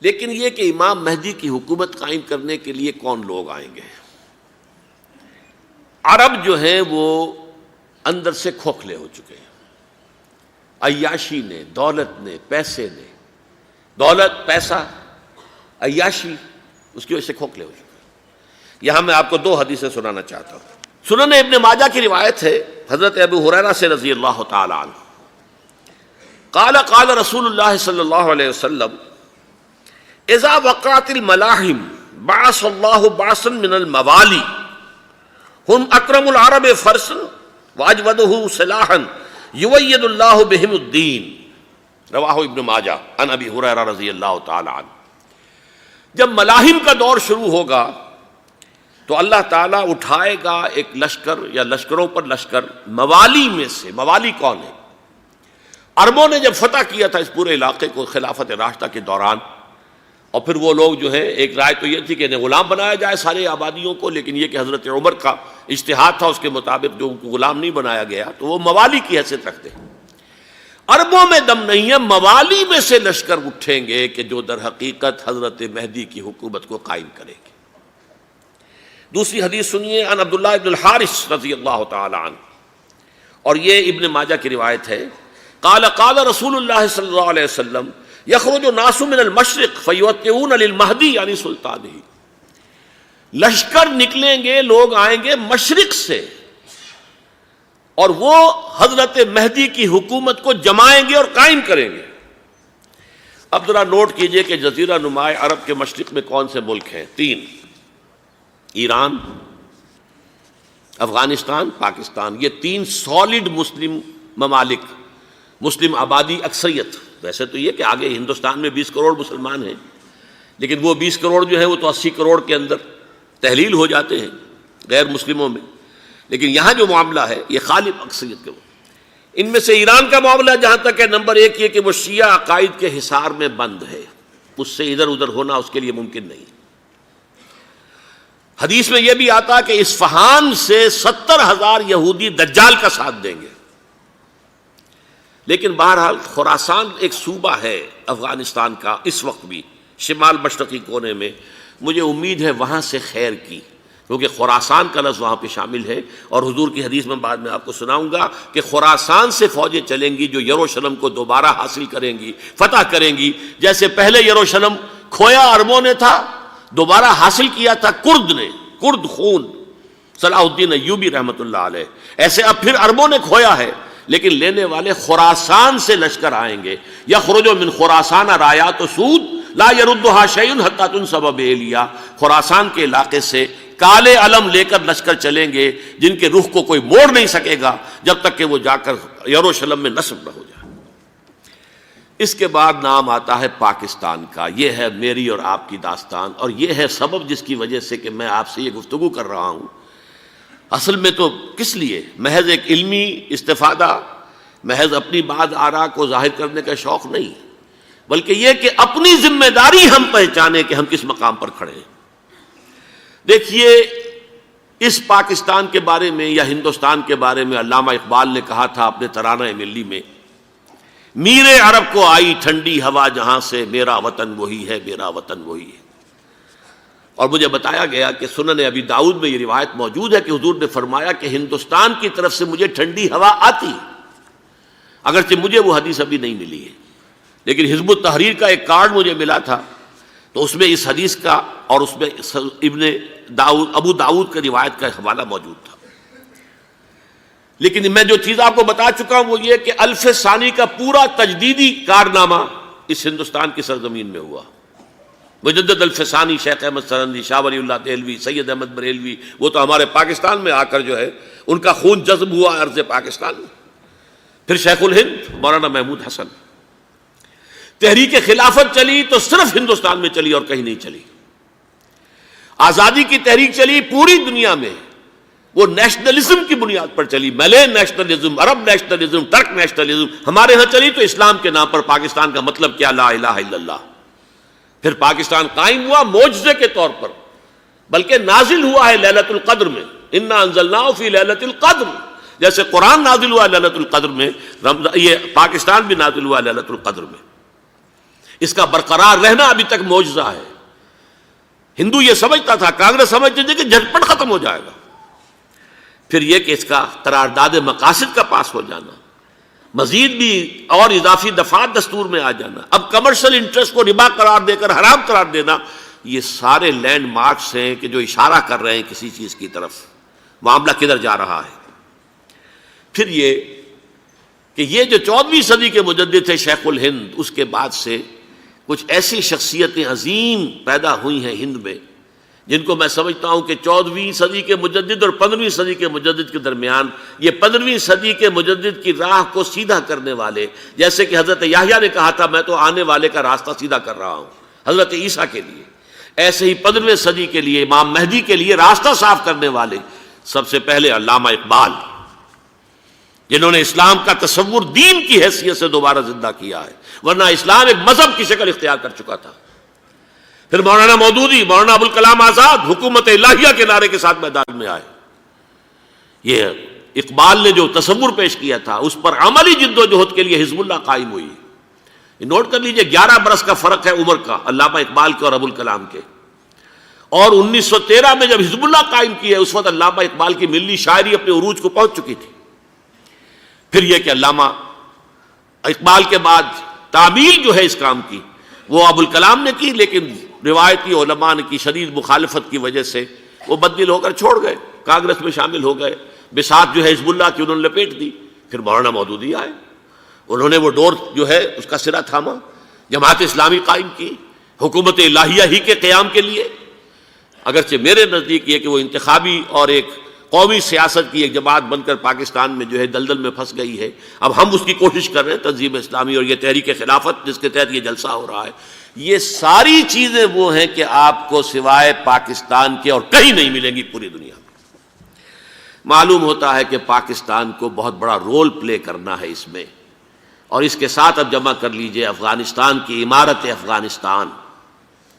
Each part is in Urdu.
لیکن یہ کہ امام مہدی کی حکومت قائم کرنے کے لیے کون لوگ آئیں گے؟ عرب جو ہیں وہ اندر سے کھوکھلے ہو چکے ہیں، عیاشی نے، دولت نے، پیسے نے، دولت، پیسہ، عیاشی، اس کی وجہ سے کھوکھلے ہو چکے ہیں۔ یہاں میں آپ کو دو حدیثیں سنانا چاہتا ہوں۔ سنن ابن ماجہ کی روایت ہے حضرت ابو ہریرہ سے رضی اللہ تعالی عنہ، قال قال رسول اللہ صلی اللہ علیہ وسلم اذا وقعت الملاحم بعث اللہ بعثا من الموالی ہم اکرم العرب فرسا واجودہ سلاحا یوید اللہ بہم الدین، رواہ ابن ماجہ عن ابی ہریرہ رضی اللہ تعالی عنہ۔ جب ملاحم کا دور شروع ہوگا تو اللہ تعالیٰ اٹھائے گا ایک لشکر یا لشکروں پر لشکر موالی میں سے۔ موالی کون ہے؟ عربوں نے جب فتح کیا تھا اس پورے علاقے کو خلافت راشدہ کے دوران، اور پھر وہ لوگ جو ہے، ایک رائے تو یہ تھی کہ انہیں غلام بنایا جائے سارے آبادیوں کو، لیکن یہ کہ حضرت عمر کا اجتہاد تھا، اس کے مطابق جو ان کو غلام نہیں بنایا گیا تو وہ موالی کی حیثیت رکھتے ہیں۔ عربوں میں دم نہیں ہے، موالی میں سے لشکر اٹھیں گے کہ جو در حقیقت حضرت مہدی کی حکومت کو قائم کرے گے۔ دوسری حدیث سنیے، عن عبداللہ ابن الحارث رضی اللہ تعالی عنہ، اور یہ ابن ماجہ کی روایت ہے، قال قال رسول اللہ صلی اللہ علیہ وسلم یخرج الناس من المشرق فیوطئون للمہدی یعنی سلطانہ، لشکر نکلیں گے، لوگ آئیں گے مشرق سے اور وہ حضرت مہدی کی حکومت کو جمائیں گے اور قائم کریں گے۔ اب ذرا نوٹ کیجئے کہ جزیرہ نماء عرب کے مشرق میں کون سے ملک ہیں؟ تین: ایران، افغانستان، پاکستان۔ یہ تین سالڈ مسلم ممالک، مسلم آبادی اکثریت۔ ویسے تو یہ کہ آگے ہندوستان میں 20 کروڑ مسلمان ہیں، لیکن وہ 20 کروڑ جو ہے وہ تو 80 کروڑ کے اندر تحلیل ہو جاتے ہیں غیر مسلموں میں، لیکن یہاں جو معاملہ ہے یہ غالب اکثریت کے۔ ان میں سے ایران کا معاملہ جہاں تک ہے، نمبر 1 یہ کہ وہ شیعہ عقائد کے حصار میں بند ہے، اس سے ادھر ادھر ہونا اس کے لیے ممکن نہیں۔ حدیث میں یہ بھی آتا کہ اصفہان سے 70,000 یہودی دجال کا ساتھ دیں گے۔ لیکن بہرحال خراسان ایک صوبہ ہے افغانستان کا اس وقت بھی، شمال مشرقی کونے میں، مجھے امید ہے وہاں سے خیر کی، کیونکہ خراسان کا لفظ وہاں پہ شامل ہے، اور حضور کی حدیث میں بعد میں آپ کو سناؤں گا کہ خراسان سے فوجیں چلیں گی جو یروشلم کو دوبارہ حاصل کریں گی، فتح کریں گی۔ جیسے پہلے یروشلم کھویا عربوں نے تھا، دوبارہ حاصل کیا تھا کرد نے، کرد خون صلاح الدین ایوبی رحمۃ اللہ علیہ، ایسے اب پھر عربوں نے کھویا ہے، لیکن لینے والے خراسان سے لشکر آئیں گے۔ یخرج من خراسان رایات سود لا یردھا شیء حتی تنصب بإیلیا، خراسان کے علاقے سے کالے علم لے کر لشکر چلیں گے جن کے رخ کو کوئی موڑ نہیں سکے گا جب تک کہ وہ جا کر یروشلم میں نصب نہ ہو جائے۔ اس کے بعد نام آتا ہے پاکستان کا۔ یہ ہے میری اور آپ کی داستان، اور یہ ہے سبب جس کی وجہ سے کہ میں آپ سے یہ گفتگو کر رہا ہوں۔ اصل میں تو کس لیے؟ محض ایک علمی استفادہ، محض اپنی بات آراء کو ظاہر کرنے کا شوق نہیں، بلکہ یہ کہ اپنی ذمہ داری ہم پہچانیں کہ ہم کس مقام پر کھڑے ہیں۔ دیکھیے، اس پاکستان کے بارے میں یا ہندوستان کے بارے میں علامہ اقبال نے کہا تھا اپنے ترانہ ملی میں، میرے عرب کو آئی ٹھنڈی ہوا جہاں سے، میرا وطن وہی ہے، میرا وطن وہی ہے۔ اور مجھے بتایا گیا کہ سنن ابی داؤد میں یہ روایت موجود ہے کہ حضور نے فرمایا کہ ہندوستان کی طرف سے مجھے ٹھنڈی ہوا آتی، اگرچہ مجھے وہ حدیث ابھی نہیں ملی ہے، لیکن حزب التحریر کا ایک کارڈ مجھے ملا تھا، تو اس میں اس حدیث کا اور اس میں ابو داؤد کا روایت کا حوالہ موجود تھا۔ لیکن میں جو چیز آپ کو بتا چکا ہوں وہ یہ کہ الف ثانی کا پورا تجدیدی کارنامہ اس ہندوستان کی سرزمین میں ہوا۔ مجدد الف ثانی شیخ احمد سرندی، شاہ ولی اللہ دہلوی، سید احمد بریلوی، وہ تو ہمارے پاکستان میں آ کر جو ہے ان کا خون جذب ہوا ارض پاکستان میں۔ پھر شیخ الہند مولانا محمود حسن۔ تحریک خلافت چلی تو صرف ہندوستان میں چلی اور کہیں نہیں چلی۔ آزادی کی تحریک چلی پوری دنیا میں، وہ نیشنلزم کی بنیاد پر چلی، ملے نیشنلزم، عرب نیشنلزم، ترک نیشنلزم۔ ہمارے ہاں چلی تو اسلام کے نام پر، پاکستان کا مطلب کیا؟ لا الہ الا اللہ۔ پھر پاکستان قائم ہوا معجزے کے طور پر، بلکہ نازل ہوا ہے لیلۃ القدر میں، انا انزلناہ فی لیلۃ القدر، جیسے قرآن نازل ہوا لیلۃ القدر میں، یہ پاکستان بھی نازل ہوا لیلۃ القدر میں۔ اس کا برقرار رہنا ابھی تک معجزہ ہے۔ ہندو یہ سمجھتا تھا، کانگریس سمجھتی تھی کہ جھٹپٹ ختم ہو جائے گا۔ پھر یہ کہ اس کا قرارداد مقاصد کا پاس ہو جانا، مزید بھی اور اضافی دفعات دستور میں آ جانا، اب کمرشل انٹرسٹ کو ربا قرار دے کر حرام قرار دینا، یہ سارے لینڈ مارکس ہیں کہ جو اشارہ کر رہے ہیں کسی چیز کی طرف، معاملہ کدھر جا رہا ہے۔ پھر یہ کہ یہ جو 14ویں صدی کے مجدد تھے شیخ الہند، اس کے بعد سے کچھ ایسی شخصیتیں عظیم پیدا ہوئی ہیں ہند میں، جن کو میں سمجھتا ہوں کہ 14ویں صدی کے مجدد اور 15ویں صدی کے مجدد کے درمیان، یہ 15ویں صدی کے مجدد کی راہ کو سیدھا کرنے والے، جیسے کہ حضرت یحییٰ نے کہا تھا میں تو آنے والے کا راستہ سیدھا کر رہا ہوں حضرت عیسیٰ کے لیے، ایسے ہی 15ویں صدی کے لیے امام مہدی کے لیے راستہ صاف کرنے والے سب سے پہلے علامہ اقبال، جنہوں نے اسلام کا تصور دین کی حیثیت سے دوبارہ زندہ کیا ہے، ورنہ اسلام ایک مذہب کی شکل اختیار کر چکا تھا۔ پھر مولانا مودودی، مولانا ابوالکلام آزاد حکومت الہیہ کے نعرے کے ساتھ میدان میں آئے۔ یہ اقبال نے جو تصور پیش کیا تھا اس پر عملی جد و جہد کے لیے حزب اللہ قائم ہوئی۔ نوٹ کر لیجئے 11 برس کا فرق ہے عمر کا علامہ اقبال کے اور ابوالکلام کے، اور 1913 میں جب حزب اللہ قائم کی ہے اس وقت علامہ اقبال کی ملی شاعری اپنے عروج کو پہنچ چکی تھی۔ پھر یہ کہ علامہ اقبال کے بعد تعمیل جو ہے اس کام کی وہ ابوالکلام نے کی، لیکن روایتی علماء نے کی شدید مخالفت کی وجہ سے وہ بددل ہو کر چھوڑ گئے، کانگریس میں شامل ہو گئے، بساط جو ہے حزب اللہ کی انہوں نے لپیٹ دی۔ پھر مولانا مودودی آئے، انہوں نے وہ ڈور جو ہے اس کا سرا تھاما، جماعت اسلامی قائم کی حکومت الہیہ ہی کے قیام کے لیے۔ اگرچہ میرے نزدیک یہ کہ وہ انتخابی اور ایک قومی سیاست کی ایک جماعت بن کر پاکستان میں جو ہے دلدل میں پھنس گئی ہے، اب ہم اس کی کوشش کر رہے ہیں، تنظیم اسلامی اور یہ تحریک خلافت جس کے تحت یہ جلسہ ہو رہا ہے، یہ ساری چیزیں وہ ہیں کہ آپ کو سوائے پاکستان کے اور کہیں نہیں ملیں گی پوری دنیا میں۔ معلوم ہوتا ہے کہ پاکستان کو بہت بڑا رول پلے کرنا ہے اس میں، اور اس کے ساتھ اب جمع کر لیجئے افغانستان کی عمارت افغانستان،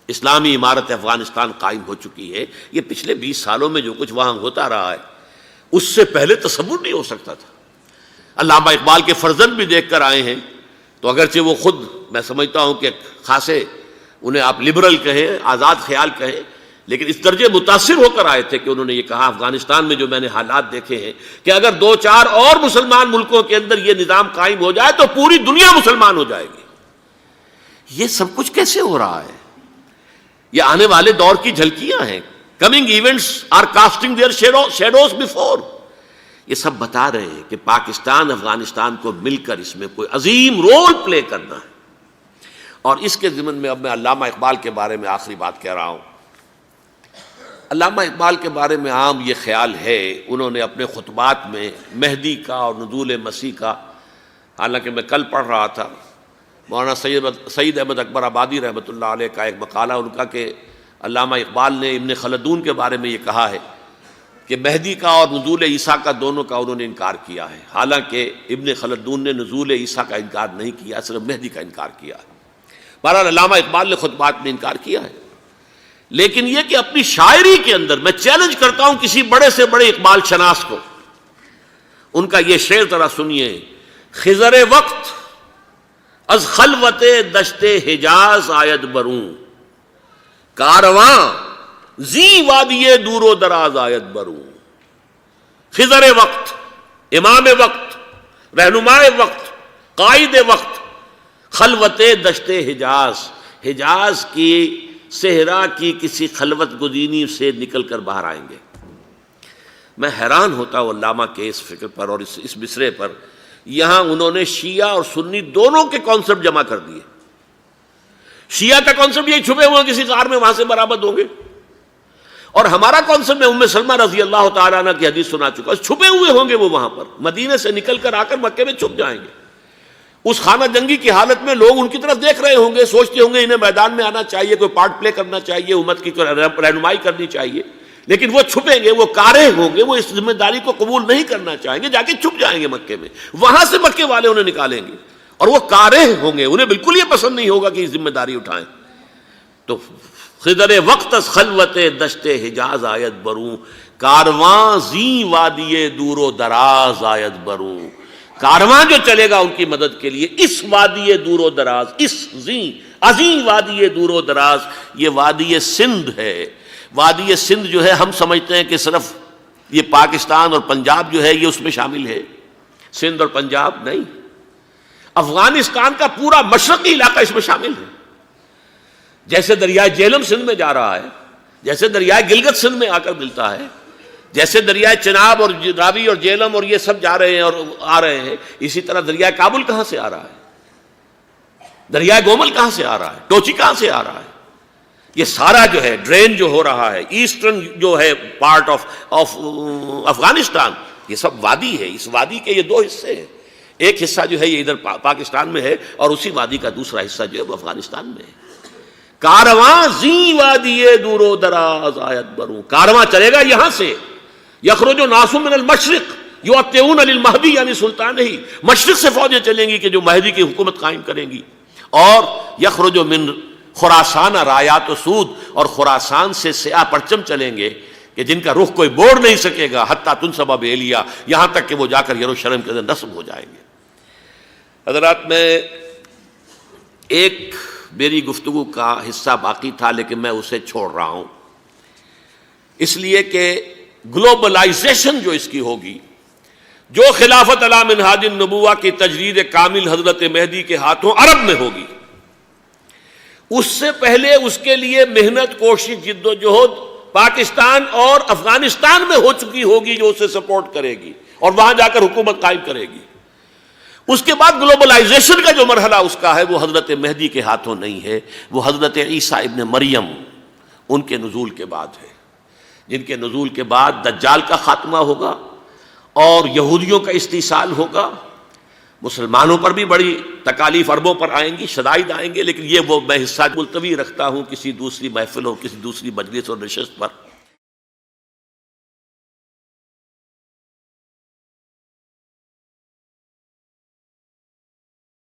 اسلامی عمارت افغانستان قائم ہو چکی ہے۔ یہ پچھلے 20 سالوں میں جو کچھ وہاں ہوتا رہا ہے اس سے پہلے تصور نہیں ہو سکتا تھا۔ علامہ اقبال کے فرزند بھی دیکھ کر آئے ہیں، تو اگرچہ وہ خود میں سمجھتا ہوں کہ خاصے انہیں آپ لبرل کہیں، آزاد خیال کہیں، لیکن اس درجے متاثر ہو کر آئے تھے کہ انہوں نے یہ کہا افغانستان میں جو میں نے حالات دیکھے ہیں کہ اگر 2-4 اور مسلمان ملکوں کے اندر یہ نظام قائم ہو جائے تو پوری دنیا مسلمان ہو جائے گی۔ یہ سب کچھ کیسے ہو رہا ہے؟ یہ آنے والے دور کی جھلکیاں ہیں۔ Coming events are casting their shadows before. یہ سب بتا رہے ہیں کہ پاکستان افغانستان کو مل کر اس میں کوئی عظیم رول پلے کرنا ہے۔ اور اس کے ضمن میں اب میں علامہ اقبال کے بارے میں آخری بات کہہ رہا ہوں۔ علامہ اقبال کے بارے میں عام یہ خیال ہے، انہوں نے اپنے خطبات میں مہدی کا اور نزول مسیح کا، حالانکہ میں کل پڑھ رہا تھا مولانا سید احمد اکبر آبادی رحمۃ اللہ علیہ کا ایک مقالہ ان کا کہ علامہ اقبال نے ابن خلدون کے بارے میں یہ کہا ہے کہ مہدی کا اور نزول عیسیٰ کا دونوں کا انہوں نے انکار کیا ہے، حالانکہ ابن خلدون نے نزول عیسیٰ کا انکار نہیں کیا، صرف مہدی کا انکار کیا ہے۔ بہرحال علامہ اقبال نے خطبات میں انکار کیا ہے، لیکن یہ کہ اپنی شاعری کے اندر میں چیلنج کرتا ہوں کسی بڑے سے بڑے اقبال شناس کو، ان کا یہ شعر ذرا سنیے: خضر وقت از خلوت دشت حجاز آید بروں، کارواں زی وادی دور و دراز آید بروں۔ خضر وقت، امام وقت، رہنمائے وقت، قائد وقت، خلوت دشت حجاز، حجاز کی صحرا کی کسی خلوت گزینی سے نکل کر باہر آئیں گے۔ میں حیران ہوتا ہوں علامہ کے اس فکر پر اور اس مصرے پر۔ یہاں انہوں نے شیعہ اور سنی دونوں کے کانسیپٹ جمع کر دیے۔ شیعہ کا کانسیپٹ یہی چھپے ہوئے کسی غار میں وہاں سے برآمد ہوں گے، اور ہمارا کانسیپٹ میں ام سلمہ رضی اللہ تعالیٰ عنہ کی حدیث سنا چکا، چھپے ہوئے ہوں گے وہ وہاں پر، مدینے سے نکل کر آ کر مکے میں چھپ جائیں گے۔ اس خانہ جنگی کی حالت میں لوگ ان کی طرف دیکھ رہے ہوں گے، سوچتے ہوں گے انہیں میدان میں آنا چاہیے، کوئی پارٹ پلے کرنا چاہیے، امت کی رہنمائی کرنی چاہیے، لیکن وہ چھپیں گے، وہ کارے ہوں گے، وہ اس ذمہ داری کو قبول نہیں کرنا چاہیں گے، جا کے چھپ جائیں گے مکے میں، وہاں سے مکے والے انہیں نکالیں گے، اور وہ کارے ہوں گے، انہیں بالکل یہ پسند نہیں ہوگا کہ یہ ذمہ داری اٹھائیں۔ تو خضر وقت از خلوت دشت حجاز آیت بروں، کارواں زی وادی دور و دراز آیت بروں۔ کارواں جو چلے گا ان کی مدد کے لیے اس وادی دور و دراز، اس زی عظیم وادی دور و دراز، یہ وادی سندھ ہے۔ وادی سندھ جو ہے ہم سمجھتے ہیں کہ صرف یہ پاکستان اور پنجاب جو ہے یہ اس میں شامل ہے، سندھ اور پنجاب نہیں، افغانستان کا پورا مشرقی علاقہ اس میں شامل ہے۔ جیسے دریائے جہلم سندھ میں جا رہا ہے، جیسے دریائے گلگت سندھ میں آ کر ملتا ہے، جیسے دریائے چناب اور راوی اور جہلم اور یہ سب جا رہے ہیں اور آ رہے ہیں، اسی طرح دریائے کابل کہاں سے آ رہا ہے، دریائے گومل کہاں سے آ رہا ہے، ٹوچی کہاں سے آ رہا ہے، یہ سارا جو ہے ڈرین جو ہو رہا ہے ایسٹرن جو ہے پارٹ آف افغانستان، یہ سب وادی ہے۔ اس وادی کے یہ دو حصے ہیں، ایک حصہ جو ہے یہ ادھر پاکستان میں ہے اور اسی وادی کا دوسرا حصہ جو ہے وہ افغانستان میں ہے۔ کارواں زی وادی دور و دراز آیت بروں، کارواں چلے گا یہاں سے، یخرج ناس من المشرق یؤتون للمہدی یعنی سلطان ہی، مشرق سے فوجیں چلیں گی کہ جو مہدی کی حکومت قائم کریں گی، اور یخرج من خراسان رایات و سود، اور خراسان سے سیاہ پرچم چلیں گے کہ جن کا رخ کوئی موڑ نہیں سکے گا، حتیٰ تنصب بإیلیا، یہاں تک کہ وہ جا کر یروشلم کے اندر نصب ہو جائیں گے۔ حضرات، میں ایک میری گفتگو کا حصہ باقی تھا لیکن میں اسے چھوڑ رہا ہوں، اس لیے کہ گلوبلائزیشن جو اس کی ہوگی، جو خلافت علی منہاج النبوہ کی تجدید کامل حضرت مہدی کے ہاتھوں عرب میں ہوگی، اس سے پہلے اس کے لیے محنت، کوشش، جد و جہد پاکستان اور افغانستان میں ہو چکی ہوگی جو اسے سپورٹ کرے گی اور وہاں جا کر حکومت قائم کرے گی۔ اس کے بعد گلوبلائزیشن کا جو مرحلہ اس کا ہے وہ حضرت مہدی کے ہاتھوں نہیں ہے، وہ حضرت عیسیٰ ابن مریم ان کے نزول کے بعد ہے، جن کے نزول کے بعد دجال کا خاتمہ ہوگا اور یہودیوں کا استحصال ہوگا۔ مسلمانوں پر بھی بڑی تکالیف عربوں پر آئیں گی، شدائد آئیں گے، لیکن یہ وہ میں حصہ ملتوی رکھتا ہوں کسی دوسری محفل اور کسی دوسری مجلس اور نشست پر۔